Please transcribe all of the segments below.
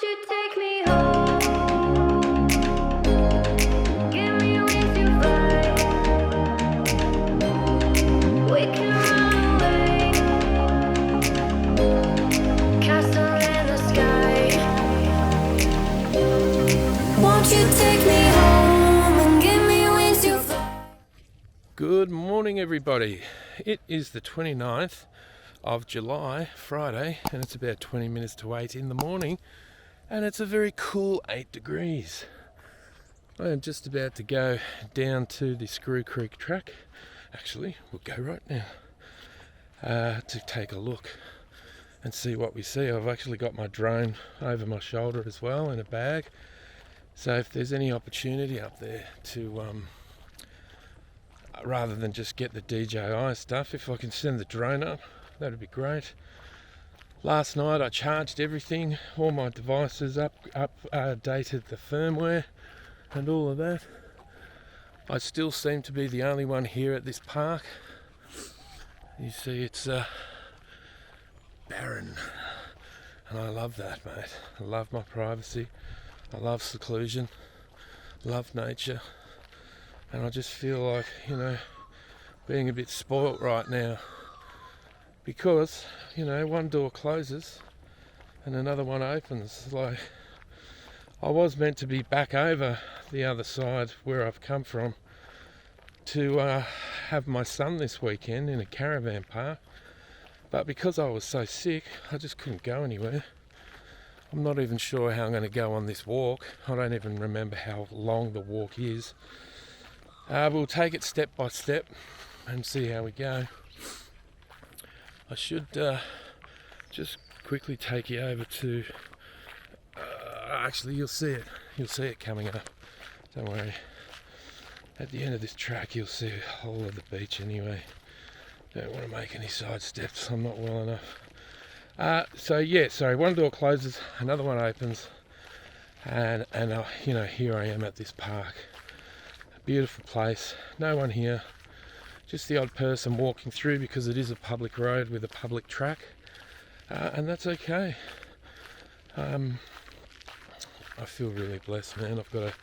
Won't you take me home? Give me wings to fly. We can run away. Castle in the sky. Won't you take me home and give me wings to fly? Good morning, everybody. It is the 29th of July, Friday, and it's about 20 minutes to 8 in the morning, and it's a very cool 8 degrees. I am just about to go down to the Screw Creek track. Actually, we'll go right now to take a look and see what we see. I've actually got my drone over my shoulder as well in a bag, so if there's any opportunity up there to rather than just get the DJI stuff, if I can send the drone up, that'd be great. Last night I charged everything, all my devices updated the firmware and all of that. I still seem to be the only one here at this park. You see, it's barren, and I love that, mate. I love my privacy, I love seclusion, love nature, and I just feel like, being a bit spoilt right now. Because, one door closes and another one opens. Like, I was meant to be back over the other side where I've come from to have my son this weekend in a caravan park. But because I was so sick, I just couldn't go anywhere. I'm not even sure how I'm going to go on this walk. I don't even remember how long the walk is. We'll take it step by step and see how we go. I should just quickly take you over to, actually you'll see it coming up, don't worry. At the end of this track you'll see the whole of the beach anyway. Don't want to make any side steps, I'm not well enough. One door closes, another one opens, and here I am at this park. A beautiful place, no one here. Just the odd person walking through because it is a public road with a public track, and that's okay. I feel really blessed, man. I've got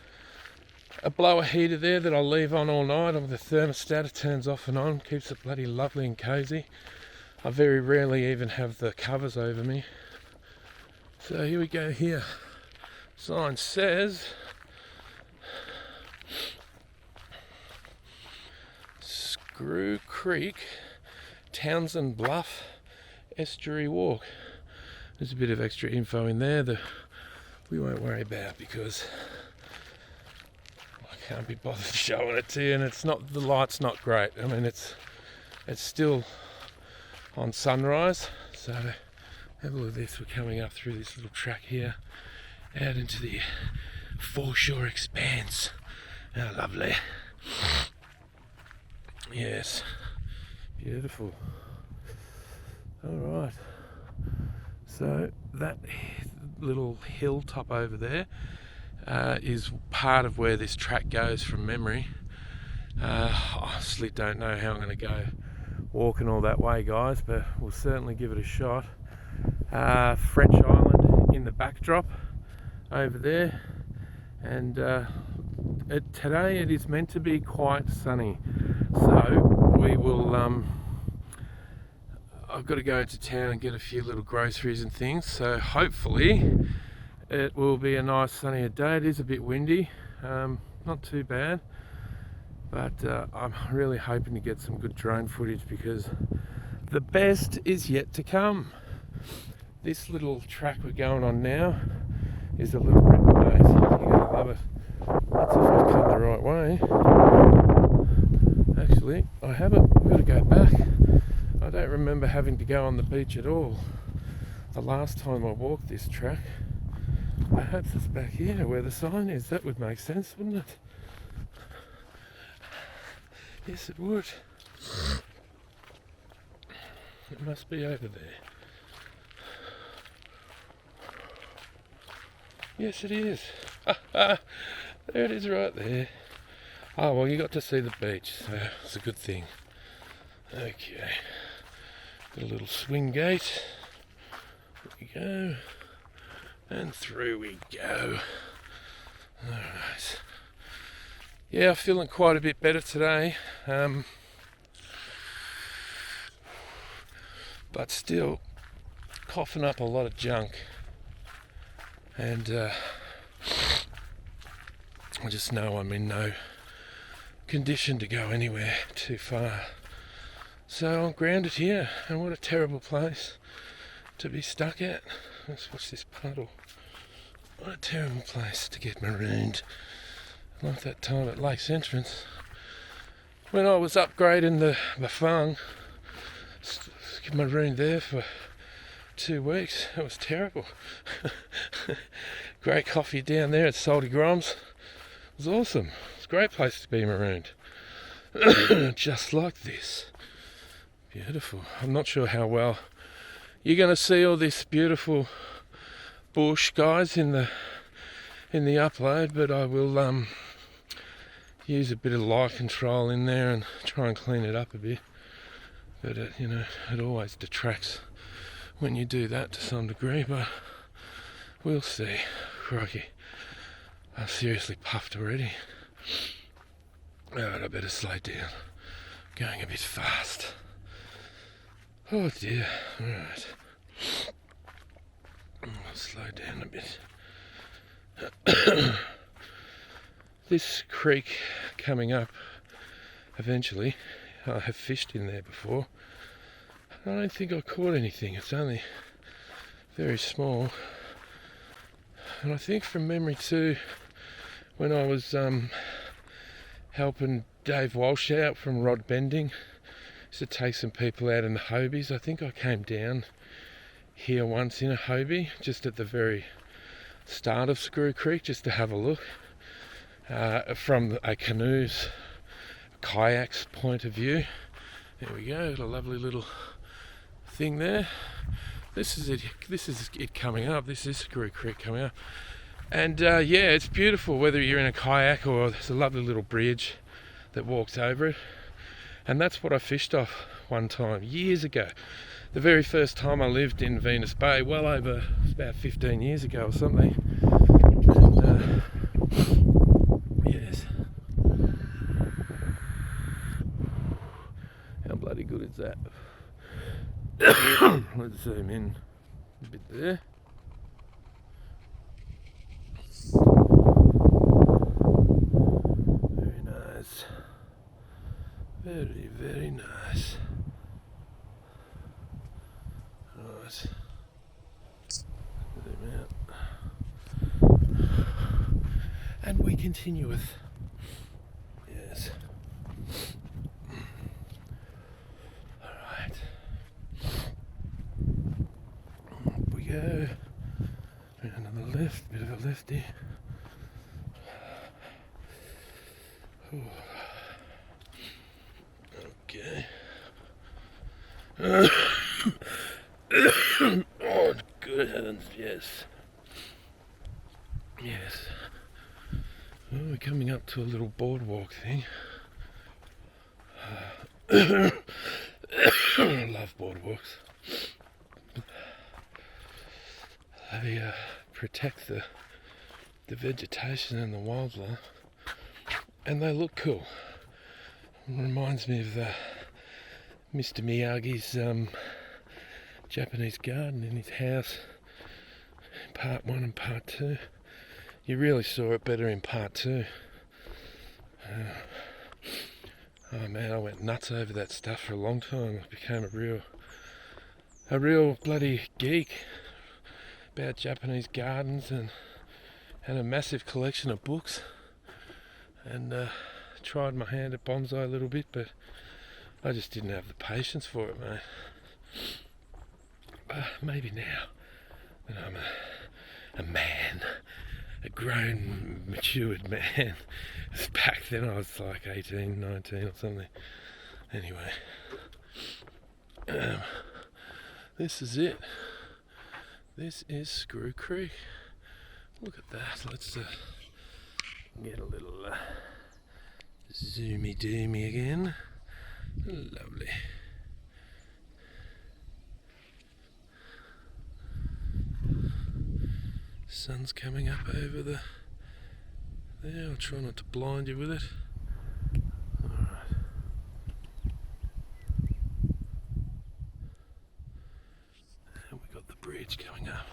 a blower heater there that I'll leave on all night. The thermostat, it turns off and on, keeps it bloody lovely and cozy. I very rarely even have the covers over me. So here we go here. Sign says Screw Creek, Townsend Bluff, Estuary Walk. There's a bit of extra info in there that we won't worry about because I can't be bothered showing it to you, and the light's not great. I mean, it's still on sunrise, so have a look at this. We're coming up through this little track here out into the foreshore expanse. How lovely. Yes, beautiful. Alright, so that little hilltop over there is part of where this track goes from memory. I honestly don't know how I'm going to go walking all that way, guys, but we'll certainly give it a shot. French Island in the backdrop over there, and today it is meant to be quite sunny. So we will, I've got to go to town and get a few little groceries and things, so hopefully it will be a nice sunny day. It is a bit windy, not too bad, but I'm really hoping to get some good drone footage because the best is yet to come. This little track we're going on now is a little bit amazing. You're going to love it. That's if I've come the right way. Actually, I haven't. I've got to go back. I don't remember having to go on the beach at all the last time I walked this track. Perhaps it's back here where the sign is. That would make sense, wouldn't it? Yes, it would. It must be over there. Yes, it is. There it is right there. Oh, well, you got to see the beach, so it's a good thing. Okay. Got a little swing gate. There we go. And through we go. Alright. Yeah, feeling quite a bit better today. But still coughing up a lot of junk. And I just know I'm in no condition to go anywhere too far. So I'm grounded here, and what a terrible place to be stuck at. Let's watch this puddle. What a terrible place to get marooned. Like that time at Lake's Entrance when I was upgrading the Bafang, marooned there for 2 weeks. It was terrible. Great coffee down there at Salty Groms. It was awesome. It's a great place to be marooned. Just like this. Beautiful. I'm not sure how well you're going to see all this beautiful bush, guys, in the upload, but I will use a bit of light control in there and try and clean it up a bit. But it always detracts when you do that to some degree, but we'll see. Crikey, I'm seriously puffed already. Alright, I better slow down. Going a bit fast. Oh dear. Alright. I'll slow down a bit. This creek coming up eventually, I have fished in there before. I don't think I caught anything. It's only very small. And I think from memory too, when I was helping Dave Walsh out from rod bending, used to take some people out in the Hobies. I think I came down here once in a Hobie, just at the very start of Screw Creek, just to have a look from a kayak's point of view. There we go, got a lovely little thing there. This is it coming up. This is Screw Creek coming up. And yeah, it's beautiful whether you're in a kayak or there's a lovely little bridge that walks over it. And that's what I fished off one time, years ago. The very first time I lived in Venus Bay, well over about 15 years ago or something. And yes. How bloody good is that? Let's zoom in a bit there. Very nice. Very, very nice. Right. Zoom out. And we continue with. Yes. Alright. Up we go. Round on the left, bit of a lefty. Okay. Oh, good heavens, yes. Yes. Well, we're coming up to a little boardwalk thing. I love boardwalks. They protect the vegetation and the wildlife, and they look cool. It reminds me of Mr. Miyagi's Japanese garden in his house, part 1 and part 2. You really saw it better in part 2. Oh man, I went nuts over that stuff for a long time. I became a real bloody geek about Japanese gardens and had a massive collection of books, and tried my hand at bonsai a little bit, but I just didn't have the patience for it, mate. Maybe now that I'm a man, a grown, matured man. Back then I was like 18, 19 or something. Anyway, this is it. This is Screw Creek. Look at that. Let's get a little zoomy doomy again. Lovely. Sun's coming up over there. I'll try not to blind you with it. Alright. And we got the bridge coming up.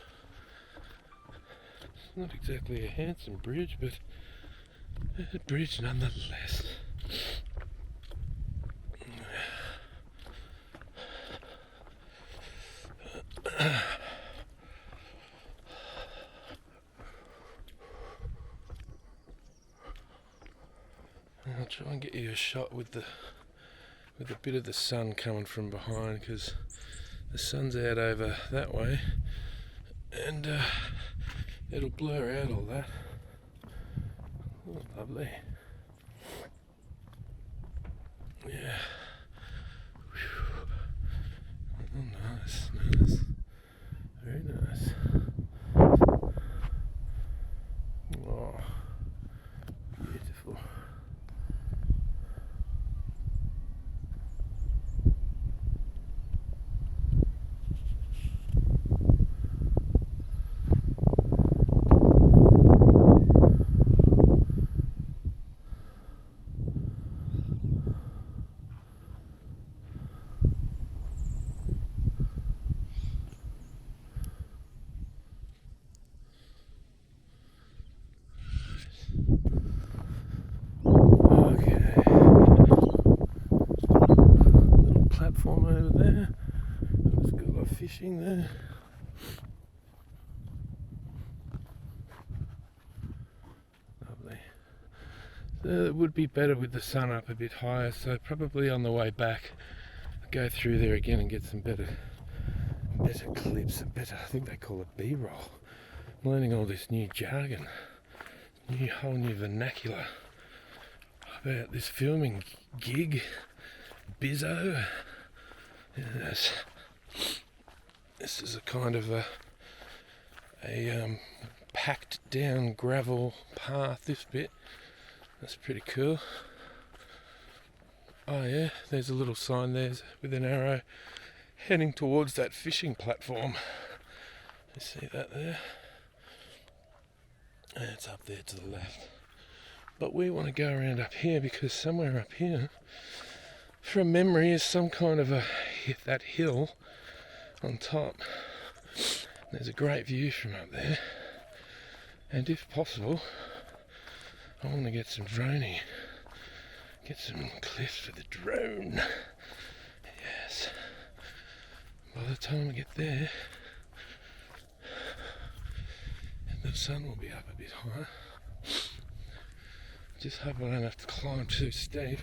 It's not exactly a handsome bridge, but a bridge nonetheless. I'll try and get you a shot with a bit of the sun coming from behind, because the sun's out over that way, and it'll blur out all that. Oh, lovely. Yeah. Whew. Oh, nice, nice. Very nice. Oh, beautiful. Platform over there. There's a lot of fishing there. Lovely. So it would be better with the sun up a bit higher, so probably on the way back I'll go through there again and get some better clips, I think they call it B-roll. I'm learning all this new jargon, whole new vernacular about this filming gig. Bizzo. Yes. This is a kind of a packed down gravel path, this bit. That's pretty cool. Oh yeah, there's a little sign there with an arrow heading towards that fishing platform. You see that there? And it's up there to the left. But we want to go around up here, because somewhere up here, from memory, is some kind of that hill on top. There's a great view from up there, and if possible, I want to get some droning, get some cliffs for the drone. Yes. By the time I get there, the sun will be up a bit higher. Just hope I don't have to climb too steep.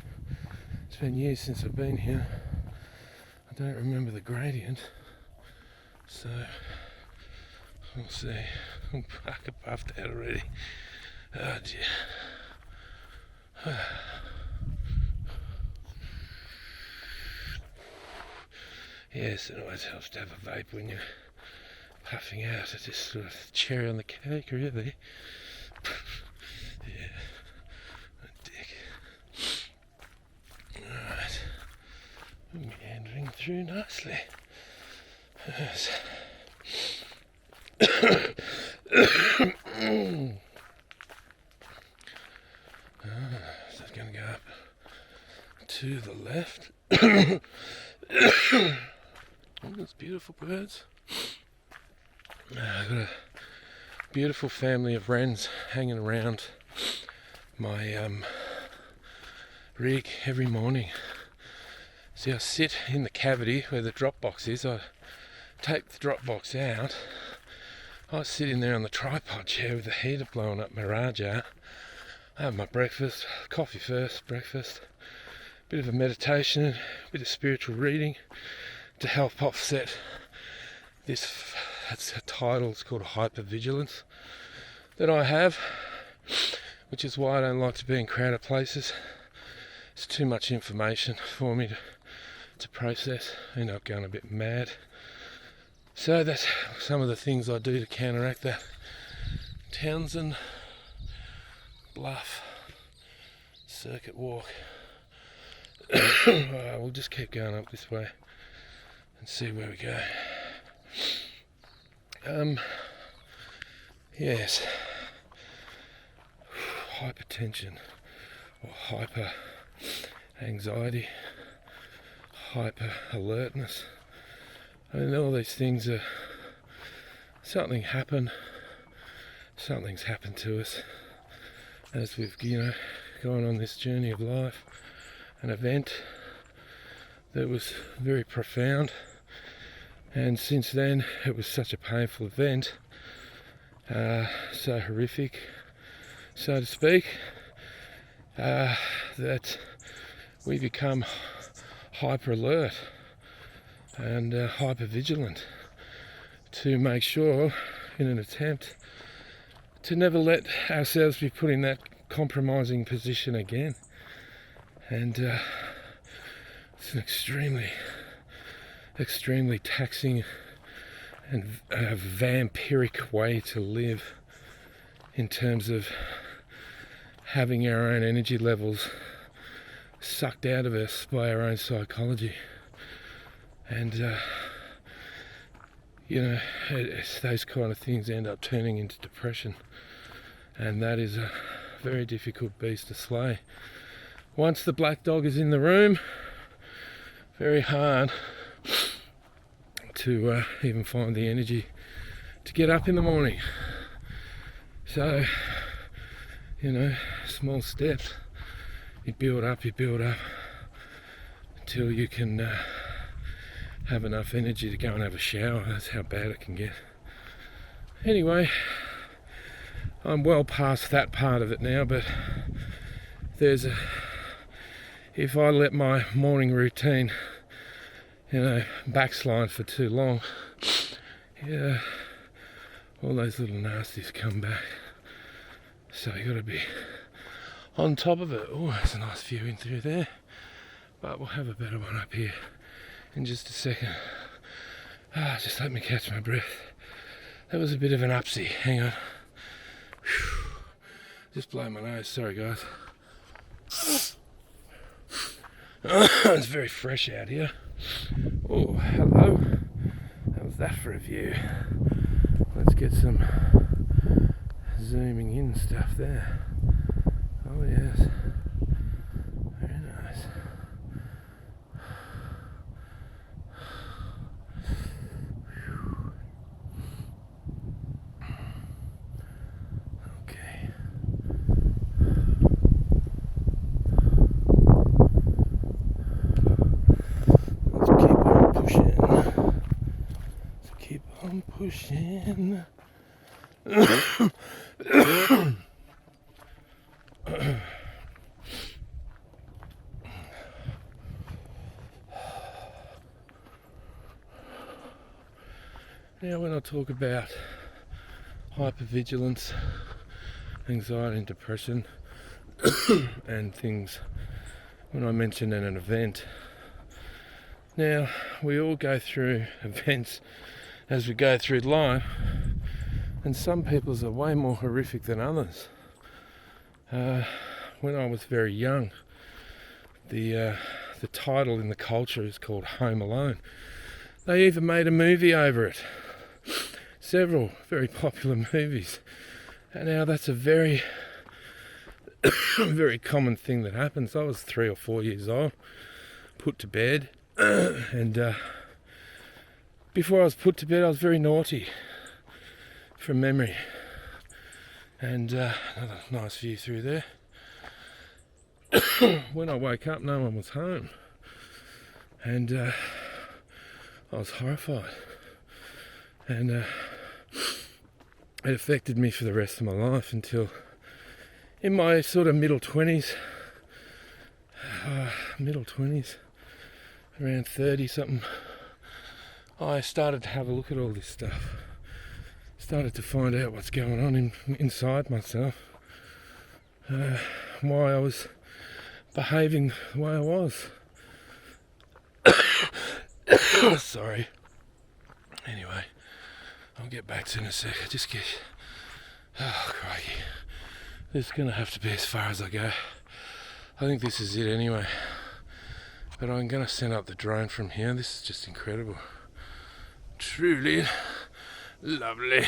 It's been years since I've been here. I don't remember the gradient, so we'll see. I'm back above that already. Oh dear. Yes, it always helps to have a vape when you're puffing out. It's just sort of cherry on the cake, really. Yeah. Meandering through nicely. Yes. So it's going to go up to the left. Oh, those beautiful birds. I've got a beautiful family of wrens hanging around my rig every morning. See, I sit in the cavity where the drop box is. I take the drop box out. I sit in there on the tripod chair with the heater blowing up my raja. I have my breakfast, coffee first, breakfast, bit of a meditation, a bit of spiritual reading to help offset this, that's a title, it's called a hypervigilance that I have, which is why I don't like to be in crowded places. It's too much information for me to process. I end up going a bit mad. So that's some of the things I do to counteract that. Townsend Bluff circuit walk. We'll just keep going up this way and see where we go. Yes, hypertension or hyper anxiety, hyper alertness. I mean, all these things are something's happened to us as we've gone on this journey of life. An event that was very profound, and since then it was such a painful event, so horrific, so to speak, that we become hyper alert and hyper vigilant to make sure, in an attempt to never let ourselves be put in that compromising position again. And it's an extremely taxing and vampiric way to live, in terms of having our own energy levels sucked out of us by our own psychology. And those kind of things end up turning into depression, and that is a very difficult beast to slay. Once the black dog is in the room, very hard to even find the energy to get up in the morning. So, small steps, you build up until you can have enough energy to go and have a shower. That's how bad it can get. Anyway, I'm well past that part of it now, but if I let my morning routine, backslide for too long, all those little nasties come back. So you got to be on top of it. Oh, there's a nice view in through there, but we'll have a better one up here in just a second. Just let me catch my breath. That was a bit of an upsie. Hang on. Whew. Just blow my nose. Sorry, guys. It's very fresh out here. Oh, hello. How's that for a view? Let's get some zooming in stuff there. Oh, yes. Very nice. Okay. Let's keep on pushing. Now, when I talk about hypervigilance, anxiety and depression and things, when I mention an event, now we all go through events as we go through life, and some people's are way more horrific than others. When I was very young, the title in the culture is called Home Alone. They even made a movie over it. Several very popular movies. And now that's a very, very common thing that happens. I was 3 or 4 years old, put to bed, and before I was put to bed I was very naughty, from memory. And another nice view through there. When I woke up, no one was home, and I was horrified, and it affected me for the rest of my life until in my sort of middle 20s, around 30 something, I started to have a look at all this stuff, started to find out what's going on inside myself, why I was behaving the way I was. Sorry. Anyway, I'll get back to it in a sec. Oh, crikey. This is going to have to be as far as I go. I think this is it anyway. But I'm going to send up the drone from here. This is just incredible. Truly lovely.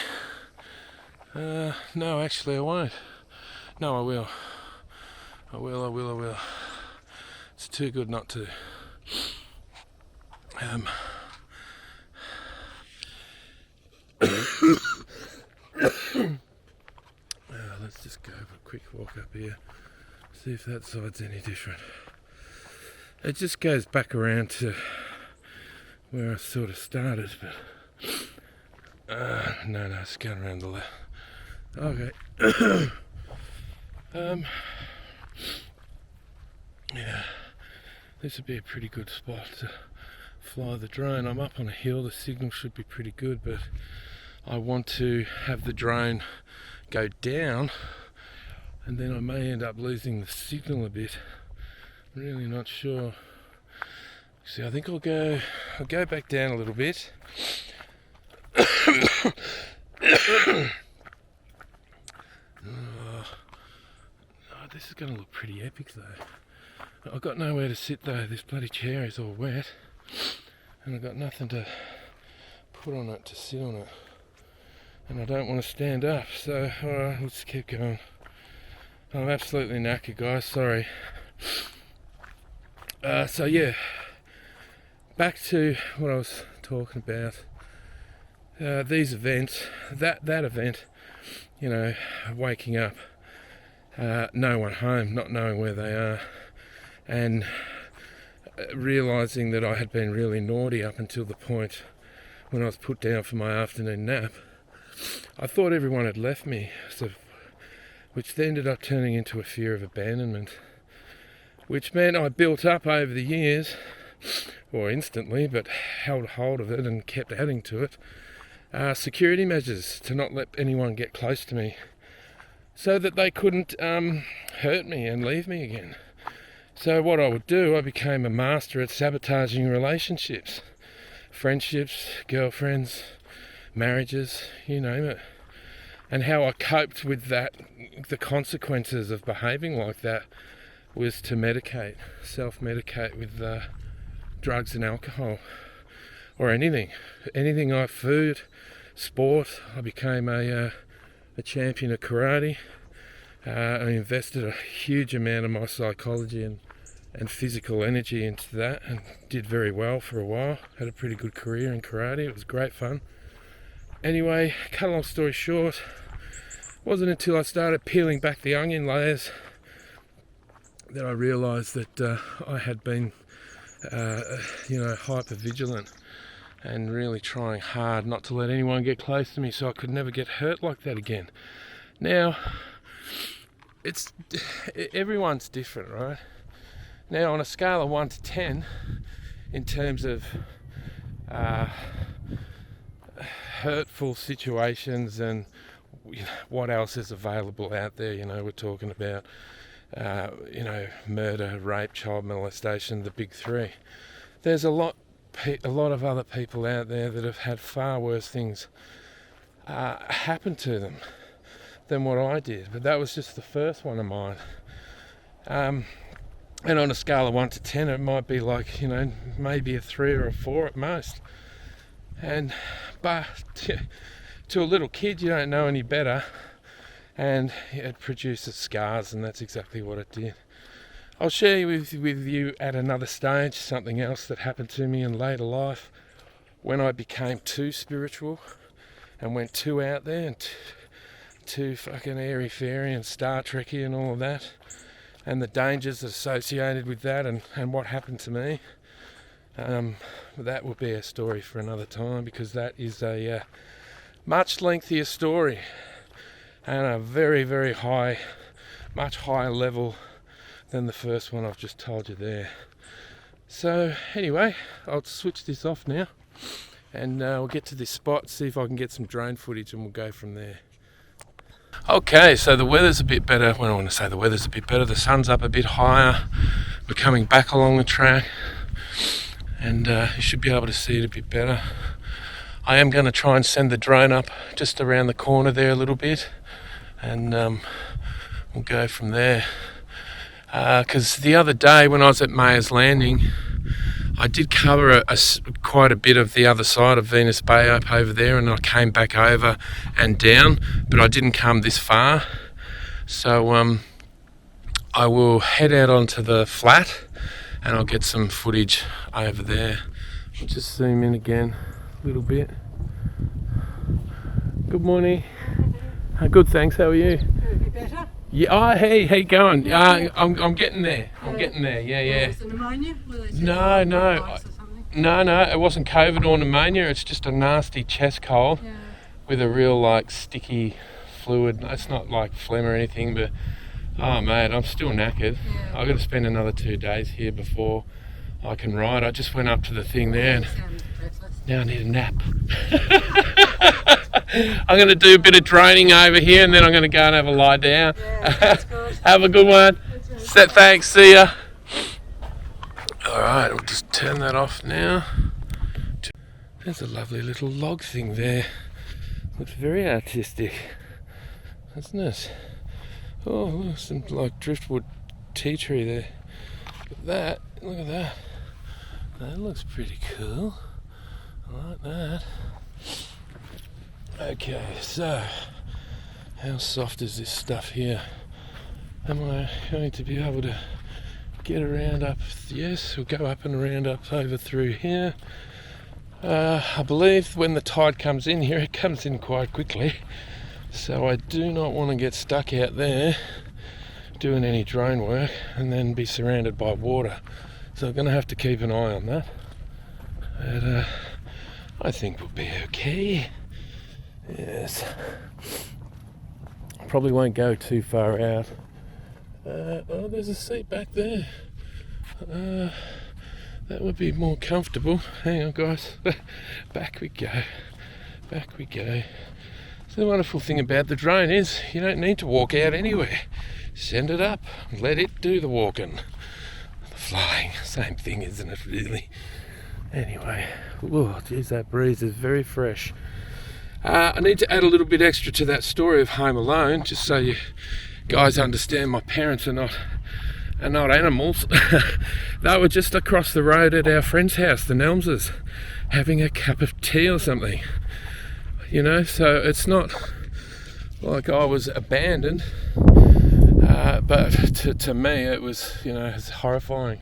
No, actually I won't. No, I will. I will. It's too good not to. Let's just go for a quick walk up here. See if that side's any different. It just goes back around to where I sort of started, but no, it's going around the left. Okay. Yeah, this would be a pretty good spot to fly the drone. I'm up on a hill, the signal should be pretty good, but I want to have the drone go down, and then I may end up losing the signal a bit. Really not sure. See, I think I'll go back down a little bit. This is going to look pretty epic though. I've got nowhere to sit though. This bloody chair is all wet, and I've got nothing to put on it to sit on it, and I don't want to stand up. So alright, let's keep going. I'm absolutely knackered, guys. Sorry. So yeah, back to what I was talking about. These events, that event, you know, waking up, no one home, not knowing where they are, and realising that I had been really naughty up until the point when I was put down for my afternoon nap. I thought everyone had left me, which ended up turning into a fear of abandonment, which meant I built up over the years, or instantly, but held hold of it and kept adding to it, security measures to not let anyone get close to me, so that they couldn't hurt me and leave me again. So what I would do, I became a master at sabotaging relationships, friendships, girlfriends, marriages, you name it. And how I coped with that, the consequences of behaving like that, was to medicate, self-medicate with drugs and alcohol, or anything like food, sport. I became a champion of karate. I invested a huge amount of my psychology and physical energy into that, and did very well for a while. Had a pretty good career in karate. It was great fun. Anyway, cut a long story short, wasn't until I started peeling back the onion layers that I realised that I had been, hyper vigilant and really trying hard not to let anyone get close to me, so I could never get hurt like that again. Now, everyone's different, right? Now, on a scale of 1 to 10, in terms of hurtful situations and what else is available out there, we're talking about, murder, rape, child molestation, the big three. There's a lot of other people out there that have had far worse things happen to them than what I did, but that was just the first one of mine. And on a scale of 1 to 10, it might be like, maybe a 3 or a 4 at most. But to a little kid, you don't know any better, and it produces scars, and that's exactly what it did. I'll share with you at another stage something else that happened to me in later life, when I became too spiritual and went too out there and too fucking airy-fairy and Star Trekky and all of that, and the dangers associated with that, and what happened to me. That will be a story for another time, because that is a much lengthier story and a very, very high, much higher level than the first one I've just told you there. So anyway, I'll switch this off now, and we'll get to this spot, see if I can get some drone footage, and we'll go from there. Okay, so the weather's a bit better. When I want to say the weather's a bit better, the sun's up a bit higher. We're coming back along the track, and you should be able to see it a bit better. I am going to try and send the drone up just around the corner there a little bit, and we'll go from there. Because the other day when I was at Mayer's Landing, I did cover quite a bit of the other side of Venus Bay up over there, and I came back over and down, but I didn't come this far. So I will head out onto the flat and I'll get some footage over there. I'll just zoom in again a little bit. Good morning. Good, thanks. How are you? Better? Yeah. Oh, hey, how you going? I'm getting there. I'm getting there. Yeah. Was it pneumonia? No. No. It wasn't COVID or pneumonia. It's just a nasty chest cold with a real like sticky fluid. It's not like phlegm or anything, but oh mate, I'm still knackered. Yeah. I've got to spend another 2 days here before I can ride. I just went up to the thing there and now I need a nap. I'm going to do a bit of training over here and then I'm going to go and have a lie down. Yeah, that's good. Have a good one. Thanks, see ya. Alright, we'll just turn that off now. There's a lovely little log thing there. Looks very artistic, doesn't it? Oh, look, some like driftwood tea tree there. Look at that. That looks pretty cool. I like that. Okay, so how soft is this stuff here? Am I going to be able to get around up? Yes, we'll go up and around up over through here. I believe when the tide comes in here, it comes in quite quickly. So I do not want to get stuck out there doing any drone work and then be surrounded by water. So I'm going to have to keep an eye on that. But I think we'll be okay. Yes. Probably won't go too far out. Oh, there's a seat back there. That would be more comfortable. Hang on, guys. Back we go. So the wonderful thing about the drone is you don't need to walk out anywhere. Send it up, let it do the walking. The flying, same thing, isn't it, really? Anyway, oh geez, that breeze is very fresh. I need to add a little bit extra to that story of Home Alone, just so you guys understand my parents are not animals. They were just across the road at our friend's house, the Nelmses, having a cup of tea or something. You know, so it's not like I was abandoned, but to me it was, you know, it's horrifying.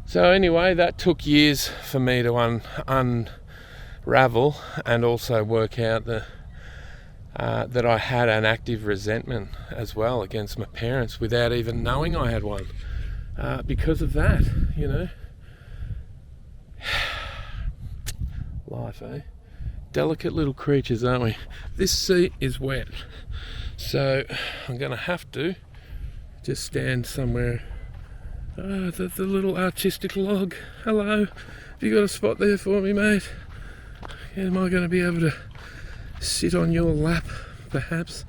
So anyway, that took years for me to unravel and also work out that I had an active resentment as well against my parents without even knowing I had one, because of that, you know. Life, eh? Delicate little creatures, aren't we? This seat is wet, so I'm going to have to just stand somewhere. The little artistic log. Hello, have you got a spot there for me, mate? Am I going to be able to sit on your lap, perhaps?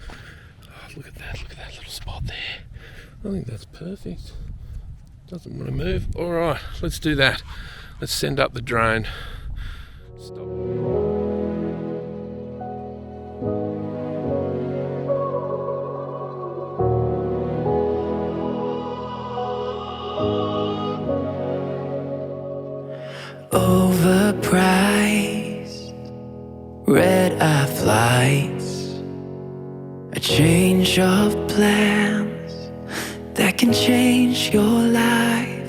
Oh, look at that little spot there. I think that's perfect. Doesn't want to move. All right, let's do that. Let's send up the drone. Stop. Overpriced red-eye flights, a change of plans that can change your life.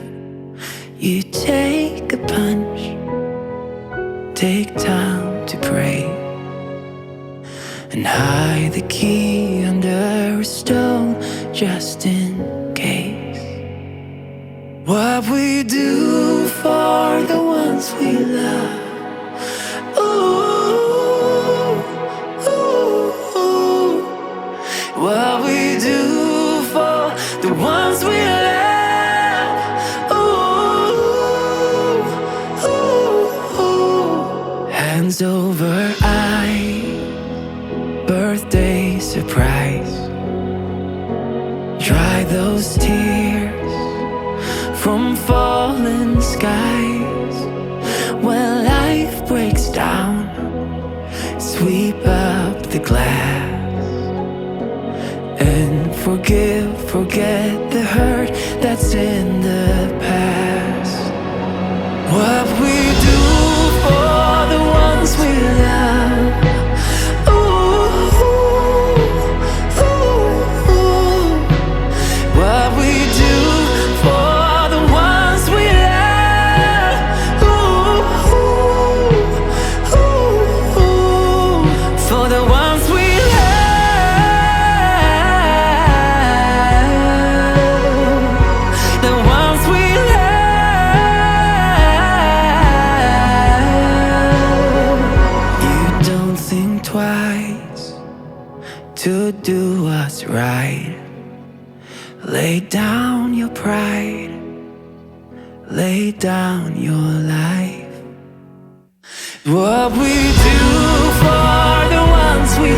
You take a punch, take time to pray, and hide the key under a stone just in case. What we do for the ones we love. Ooh, ooh, ooh. What we do for the ones we love. Ooh, ooh, ooh. Hands over eyes, birthday surprise. Dry those tears from fallen skies. When life breaks down, sweep up the glass and forget the hurt that's in the past. What we do for the ones we love. Ooh, ooh, ooh. What we do for the ones we love. Ooh, ooh, ooh. For the ones we love. The ones we love. You don't think twice to do what's right. Lay down your pride, lay down your life. What we do for the ones we